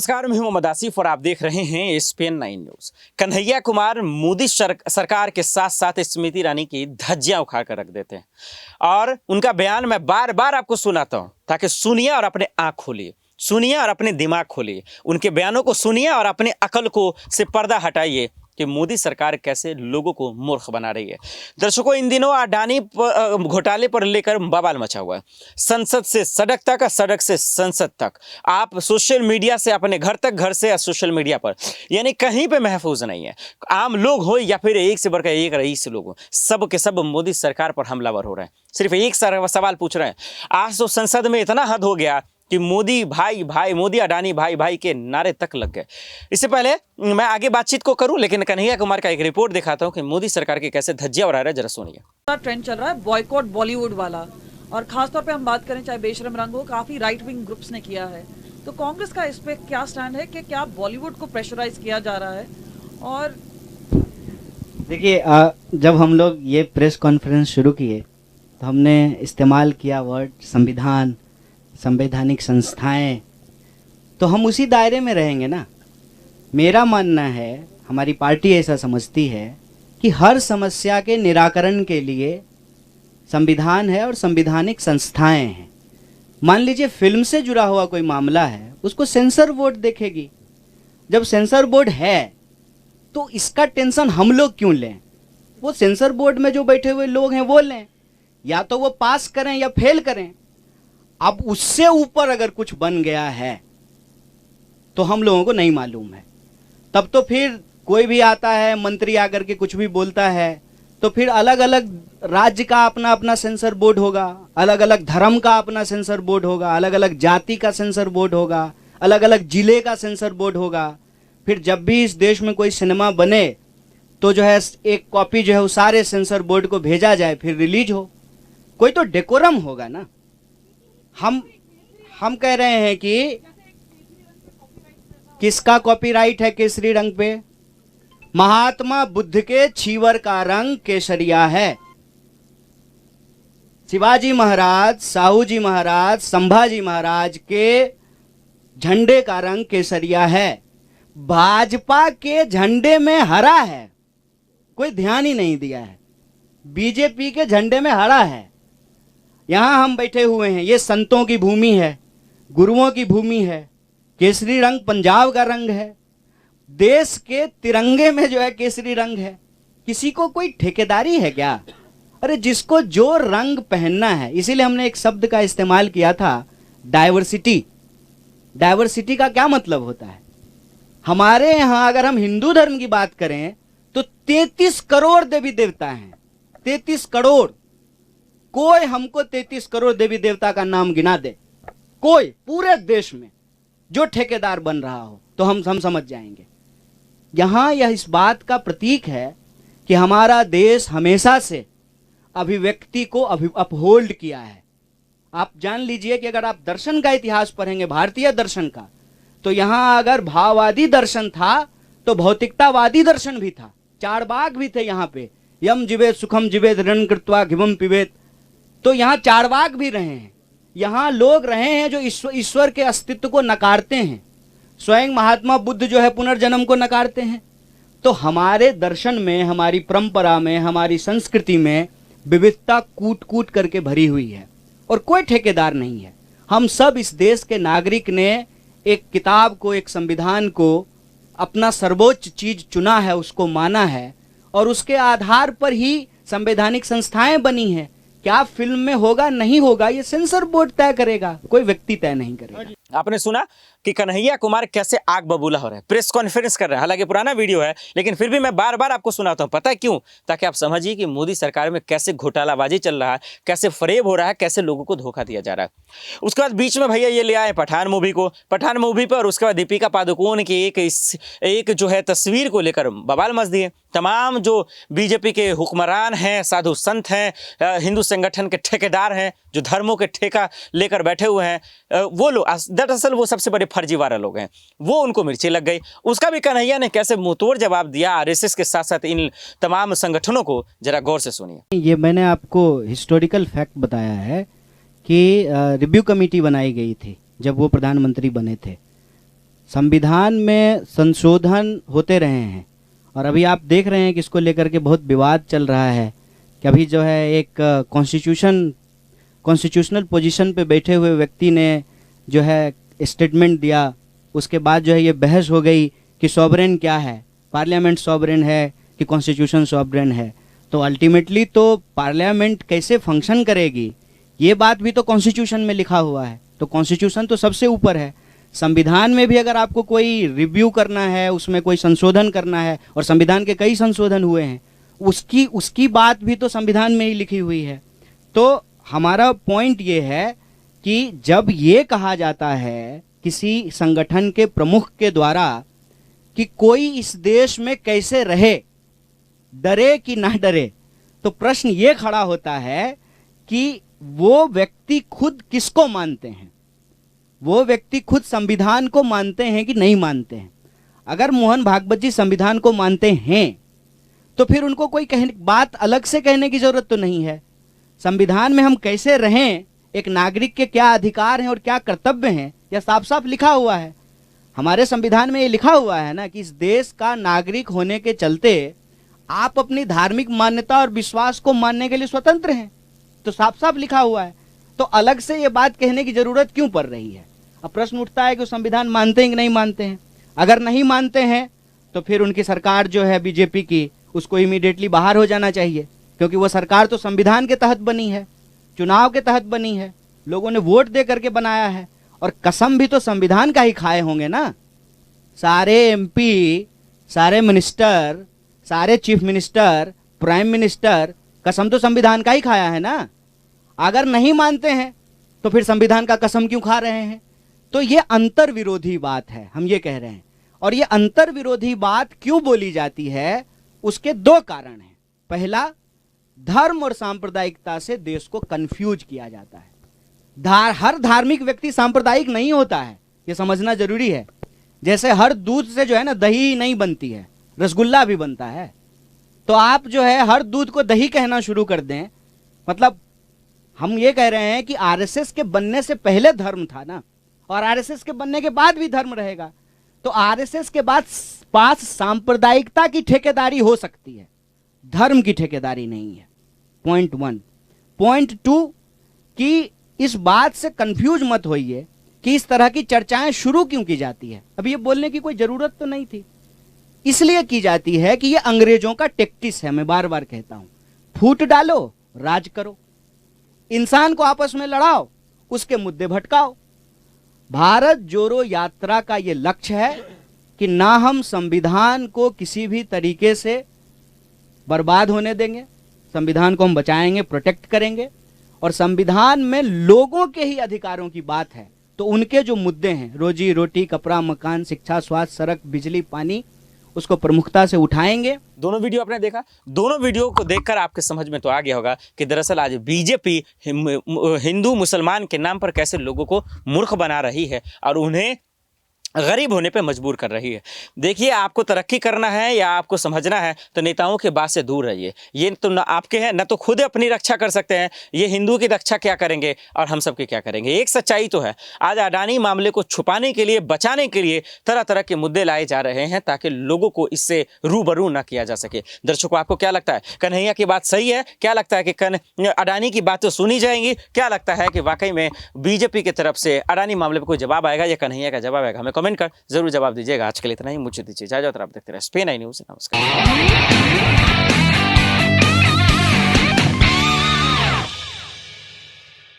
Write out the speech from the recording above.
नमस्कार, मैं हूं मोहम्मद आसिफ और आप देख रहे हैं एसपीएन 9 न्यूज। कन्हैया कुमार मोदी सरकार के साथ साथ स्मृति ईरानी की धज्जियां उखाड़ कर रख देते हैं और उनका बयान मैं बार बार आपको सुनाता हूं ताकि सुनिए और अपने आंख खोलिए, सुनिए और अपने दिमाग खोलिए, उनके बयानों को सुनिए और अपने अकल को से पर्दा हटाइए कि मोदी सरकार कैसे लोगों को मूर्ख बना रही है। दर्शकों, इन दिनों अडानी घोटाले पर लेकर बवाल मचा हुआ है। संसद से सड़क तक, सड़क से संसद तक, आप सोशल मीडिया से अपने घर तक, घर से सोशल मीडिया पर, यानी कहीं पे महफूज नहीं है। आम लोग हो या फिर एक से बढ़कर एक रईस लोग हो, सब के सब मोदी सरकार पर हमलावर हो रहे हैं। सिर्फ एक सवाल पूछ रहे हैं। आज तो संसद में इतना हद हो गया कि मोदी भाई भाई, मोदी अडानी भाई भाई के नारे तक लग गए। इससे पहले मैं आगे बातचीत को करूं, लेकिन कन्हैया कुमार का एक रिपोर्ट दिखाता हूं कि मोदी सरकार के कैसे धज्जियां उड़ा रहा है। जरा सुनिए। ट्रेंड चल रहा है बॉयकॉट बॉलीवुड वाला, और खासतौर पे हम बात करें चाहे बेशरम रंग हो, काफी राइट विंग ग्रुप्स ने किया है। तो कांग्रेस का इस पे क्या स्टैंड है कि क्या बॉलीवुड को प्रेशराइज किया जा रहा है? और देखिए, जब हम लोग ये प्रेस कॉन्फ्रेंस शुरू किए तो हमने इस्तेमाल किया वर्ड संविधान, संवैधानिक संस्थाएं, तो हम उसी दायरे में रहेंगे ना। मेरा मानना है, हमारी पार्टी ऐसा समझती है कि हर समस्या के निराकरण के लिए संविधान है और संवैधानिक संस्थाएं हैं। मान लीजिए फिल्म से जुड़ा हुआ कोई मामला है, उसको सेंसर बोर्ड देखेगी। जब सेंसर बोर्ड है तो इसका टेंशन हम लोग क्यों लें? वो सेंसर बोर्ड में जो बैठे हुए लोग हैं वो लें, या तो वो पास करें या फेल करें। अब उससे ऊपर अगर कुछ बन गया है तो हम लोगों को नहीं मालूम है। तब तो फिर कोई भी आता है, मंत्री आकर के कुछ भी बोलता है, तो फिर अलग अलग राज्य का अपना अपना सेंसर बोर्ड होगा, अलग अलग धर्म का अपना सेंसर बोर्ड होगा, अलग अलग जाति का सेंसर बोर्ड होगा, अलग अलग जिले का सेंसर बोर्ड होगा। फिर जब भी इस देश में कोई सिनेमा बने तो जो है एक कॉपी जो है वो सारे सेंसर बोर्ड को भेजा जाए, फिर रिलीज हो। कोई तो डेकोरम होगा ना। हम कह रहे हैं कि किसका कॉपीराइट है केसरी रंग पे? महात्मा बुद्ध के छीवर का रंग केसरिया है। शिवाजी महाराज, साहू जी महाराज, संभाजी महाराज के झंडे का रंग केसरिया है। भाजपा के झंडे में हरा है, कोई ध्यान ही नहीं दिया है। बीजेपी के झंडे में हरा है। यहां हम बैठे हुए हैं, ये संतों की भूमि है, गुरुओं की भूमि है। केसरी रंग पंजाब का रंग है। देश के तिरंगे में जो है केसरी रंग है। किसी को कोई ठेकेदारी है क्या? अरे जिसको जो रंग पहनना है, इसीलिए हमने एक शब्द का इस्तेमाल किया था, डाइवर्सिटी। डाइवर्सिटी का क्या मतलब होता है? हमारे यहां अगर हम हिंदू धर्म की बात करें तो 33 करोड़ देवी देवता हैं। 33 करोड़। कोई हमको 33 करोड़ देवी देवता का नाम गिना दे, कोई पूरे देश में जो ठेकेदार बन रहा हो, तो हम समझ जाएंगे। यहां यह इस बात का प्रतीक है कि हमारा देश हमेशा से अभिव्यक्ति को अपहोल्ड किया है। आप जान लीजिए कि अगर आप दर्शन का इतिहास पढ़ेंगे, भारतीय दर्शन का, तो यहां अगर भाववादी दर्शन था तो भौतिकतावादी दर्शन भी था। चारवाक भी थे यहां पे, यम जीवेत सुखम जीवेत ऋण कृत्वा घिवम पिबेत। तो यहाँ चारवाक भी रहे हैं। यहाँ लोग रहे हैं जो ईश्वर के अस्तित्व को नकारते हैं। स्वयं महात्मा बुद्ध जो है पुनर्जन्म को नकारते हैं। तो हमारे दर्शन में, हमारी परंपरा में, हमारी संस्कृति में विविधता कूट कूट करके भरी हुई है और कोई ठेकेदार नहीं है। हम सब इस देश के नागरिक ने एक किताब को, एक संविधान को अपना सर्वोच्च चीज चुना है, उसको माना है, और उसके आधार पर ही संवैधानिक संस्थाएं बनी हैं। क्या फिल्म में होगा नहीं होगा, ये सेंसर बोर्ड तय करेगा, कोई व्यक्ति तय नहीं करेगा। आपने सुना कि कन्हैया कुमार कैसे आग बबूला हो रहे हैं, प्रेस कॉन्फ्रेंस कर रहे हैं। हालांकि पुराना वीडियो है, लेकिन फिर भी मैं बार बार आपको सुनाता हूं। पता है क्यों? ताकि आप समझिए कि मोदी सरकार में कैसे घोटालाबाजी चल रहा है, कैसे फरेब हो रहा है, कैसे लोगों को धोखा दिया जा रहा है। उसके बाद बीच में भैया ये ले आए पठान मूवी को, पठान मूवी पर, और उसके बाद दीपिका पादुकोण की एक जो है तस्वीर को लेकर बवाल मच दिए। तमाम जो बीजेपी के हुक्मरान हैं, साधु संत हैं, हिंदू संगठन के ठेकेदार हैं, जो धर्मों के ठेका लेकर बैठे हुए हैं, वो लोग दरअसल वो सबसे बड़े फर्जीवाड़ा लोग हैं। वो उनको मिर्ची लग गई। उसका भी कन्हैया ने कैसे मुंहतोड़ जवाब दिया आरएसएस के साथ साथ इन तमाम संगठनों को, जरा गौर से सुनिए। ये मैंने आपको हिस्टोरिकल फैक्ट बताया है कि रिव्यू कमेटी बनाई गई थी जब वो प्रधानमंत्री बने थे। संविधान में संशोधन होते रहे हैं और अभी आप देख रहे हैं कि इसको लेकर के बहुत विवाद चल रहा है कि अभी जो है एक कॉन्स्टिट्यूशनल पोजीशन पे बैठे हुए व्यक्ति ने जो है स्टेटमेंट दिया, उसके बाद जो है ये बहस हो गई कि सॉवरेन क्या है, पार्लियामेंट सॉवरेन है कि कॉन्स्टिट्यूशन सॉवरेन है। तो अल्टीमेटली तो पार्लियामेंट कैसे फंक्शन करेगी ये बात भी तो कॉन्स्टिट्यूशन में लिखा हुआ है। तो कॉन्स्टिट्यूशन तो सबसे ऊपर है। संविधान में भी अगर आपको कोई रिव्यू करना है, उसमें कोई संशोधन करना है, और संविधान के कई संशोधन हुए हैं, उसकी बात भी तो संविधान में ही लिखी हुई है। तो हमारा पॉइंट ये है कि जब ये कहा जाता है किसी संगठन के प्रमुख के द्वारा कि कोई इस देश में कैसे रहे, डरे कि ना डरे, तो प्रश्न ये खड़ा होता है कि वो व्यक्ति खुद किसको मानते हैं, वो व्यक्ति खुद संविधान को मानते हैं कि नहीं मानते हैं। अगर मोहन भागवत जी संविधान को मानते हैं तो फिर उनको कोई बात अलग से कहने की जरूरत तो नहीं है। संविधान में हम कैसे रहें, एक नागरिक के क्या अधिकार हैं और क्या कर्तव्य हैं, यह साफ साफ लिखा हुआ है। हमारे संविधान में ये लिखा हुआ है ना कि इस देश का नागरिक होने के चलते आप अपनी धार्मिक मान्यता और विश्वास को मानने के लिए स्वतंत्र हैं। तो साफ साफ लिखा हुआ है, तो अलग से ये बात कहने की जरूरत क्यों पड़ रही है। अब प्रश्न उठता है कि वो संविधान मानते हैं कि नहीं मानते हैं। अगर नहीं मानते हैं तो फिर उनकी सरकार जो है बीजेपी की, उसको इमीडिएटली बाहर हो जाना चाहिए, क्योंकि वो सरकार तो संविधान के तहत बनी है, चुनाव के तहत बनी है, लोगों ने वोट दे करके बनाया है, और कसम भी तो संविधान का ही खाए होंगे ना। सारे एमपी, सारे मिनिस्टर, सारे चीफ मिनिस्टर, प्राइम मिनिस्टर, कसम तो संविधान का ही खाया है ना। अगर नहीं मानते हैं तो फिर संविधान का कसम क्यों खा रहे हैं। तो ये अंतर विरोधी बात है, हम ये कह रहे हैं। और ये अंतर विरोधी बात क्यों बोली जाती है, उसके दो कारण हैं। पहला, धर्म और सांप्रदायिकता से देश को कंफ्यूज किया जाता है। हर धार्मिक व्यक्ति सांप्रदायिक नहीं होता है, ये समझना जरूरी है। जैसे हर दूध से जो है ना दही नहीं बनती है, रसगुल्ला भी बनता है। तो आप जो है हर दूध को दही कहना शुरू कर दें, मतलब हम ये कह रहे हैं कि आरएसएस के बनने से पहले धर्म था ना, और आरएसएस के बनने के बाद भी धर्म रहेगा। तो आरएसएस के बाद पास सांप्रदायिकता की ठेकेदारी हो सकती है, धर्म की ठेकेदारी नहीं है। पॉइंट 1। पॉइंट 2 कि इस बात से कंफ्यूज मत होइए कि इस तरह की चर्चाएं शुरू क्यों की जाती है। अब ये बोलने की कोई जरूरत तो नहीं थी, इसलिए की जाती है कि ये अंग्रेजों का टेक्टिस है। मैं बार बार कहता हूं, फूट डालो, राज करो, इंसान को आपस में लड़ाओ, उसके मुद्दे भटकाओ। भारत जोड़ो यात्रा का ये लक्ष्य है कि ना हम संविधान को किसी भी तरीके से बर्बाद होने देंगे, संविधान को हम बचाएंगे, प्रोटेक्ट करेंगे। और संविधान में लोगों के ही अधिकारों की बात है, तो उनके जो मुद्दे हैं, रोजी रोटी, कपड़ा, मकान, शिक्षा, स्वास्थ्य, सड़क, बिजली, पानी, उसको प्रमुखता से उठाएंगे। दोनों वीडियो आपने देखा, दोनों वीडियो को देखकर आपके समझ में तो आ गया होगा कि दरअसल आज बीजेपी हिंदू मुसलमान के नाम पर कैसे लोगों को मूर्ख बना रही है और उन्हें गरीब होने पे मजबूर कर रही है। देखिए, आपको तरक्की करना है या आपको समझना है तो नेताओं के बात से दूर रहिए। ये तो ना आपके हैं, ना तो खुद अपनी रक्षा कर सकते हैं, ये हिंदू की रक्षा क्या करेंगे और हम सब की क्या करेंगे। एक सच्चाई तो है, आज अडानी मामले को छुपाने के लिए, बचाने के लिए तरह तरह के मुद्दे लाए जा रहे हैं ताकि लोगों को इससे रूबरू ना किया जा सके। दर्शकों, आपको क्या लगता है, कन्हैया की बात सही है? क्या लगता है कि अडानी की बात तो सुनी जाएंगी? क्या लगता है कि वाकई में बीजेपी की तरफ से अडानी मामले पर कोई जवाब आएगा या कन्हैया का जवाब आएगा? हमें कमेंट कर जरूर जवाब दीजिएगा। आज के लिए इतना ही, मुझे दीजिए इजाजत और आप देखते रहे SPN9 न्यूज़। नमस्कार।